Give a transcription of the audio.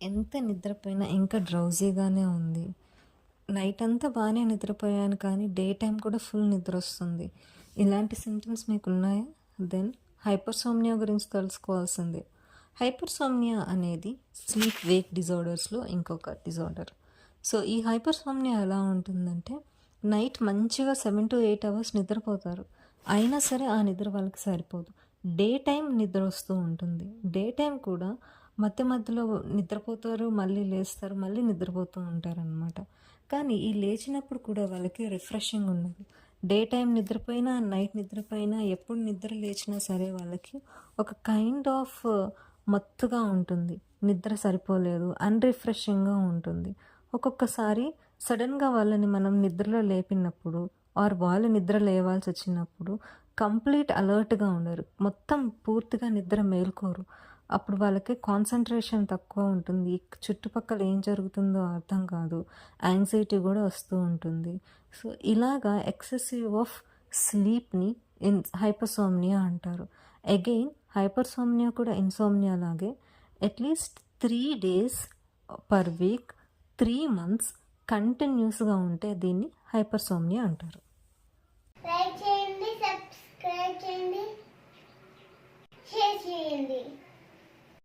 ఎంత నిద్రపోయినా ఇంకా డ్రౌజీగానే ఉంది. నైట్ అంతా బాగానే నిద్రపోయాను కానీ డే టైం కూడా ఫుల్ నిద్ర వస్తుంది. ఇలాంటి సింటమ్స్ మీకు ఉన్నాయా? దెన్ హైపర్సోమ్నియా గురించి తెలుసుకోవాల్సిందే. హైపర్సోమ్నియా అనేది స్లీప్ వేక్ డిజార్డర్స్లో ఇంకొక డిజార్డర్. సో ఈ హైపర్సోమ్నియా ఎలా ఉంటుందంటే నైట్ మంచిగా 7 to 8 అవర్స్ నిద్రపోతారు, అయినా సరే ఆ నిద్ర వాళ్ళకి సరిపోదు. డే టైం నిద్ర వస్తూ ఉంటుంది. డే టైం కూడా మధ్య మధ్యలో నిద్రపోతారు, మళ్ళీ లేస్తారు, మళ్ళీ నిద్రపోతూ ఉంటారనమాట. కానీ ఈ లేచినప్పుడు కూడా వాళ్ళకి రిఫ్రెషింగ్ ఉండదు. డే టైం నిద్రపోయినా, నైట్ నిద్రపోయినా, ఎప్పుడు నిద్ర లేచినా సరే వాళ్ళకి ఒక కైండ్ ఆఫ్ మత్తుగా ఉంటుంది. నిద్ర సరిపోలేదు, అన్రిఫ్రెషింగ్గా ఉంటుంది. ఒక్కొక్కసారి సడన్గా వాళ్ళని మనం నిద్రలో లేపినప్పుడు ఆర్ వాళ్ళు నిద్ర లేవాల్సి వచ్చినప్పుడు కంప్లీట్ అలర్ట్గా ఉండరు, మొత్తం పూర్తిగా నిద్ర మేల్కోరు. అప్పుడు వాళ్ళకి కాన్సన్ట్రేషన్ తక్కువ ఉంటుంది, చుట్టుపక్కల ఏం జరుగుతుందో అర్థం కాదు, యాంగ్జైటీ కూడా వస్తూ ఉంటుంది. సో ఇలాగా ఎక్సెసివ్ ఆఫ్ స్లీప్ని హైపర్సోమ్నియా అంటారు. అగైన్ హైపర్సోమ్నియా కూడా ఇన్సోమ్నియా లాగే at least 3 days per week 3 months కంటిన్యూస్గా ఉంటే దీన్ని హైపర్సోమ్నియా అంటారు. లైక్ చేయండి, సబ్స్క్రైబ్ చేయండి, షేర్ చేయండి.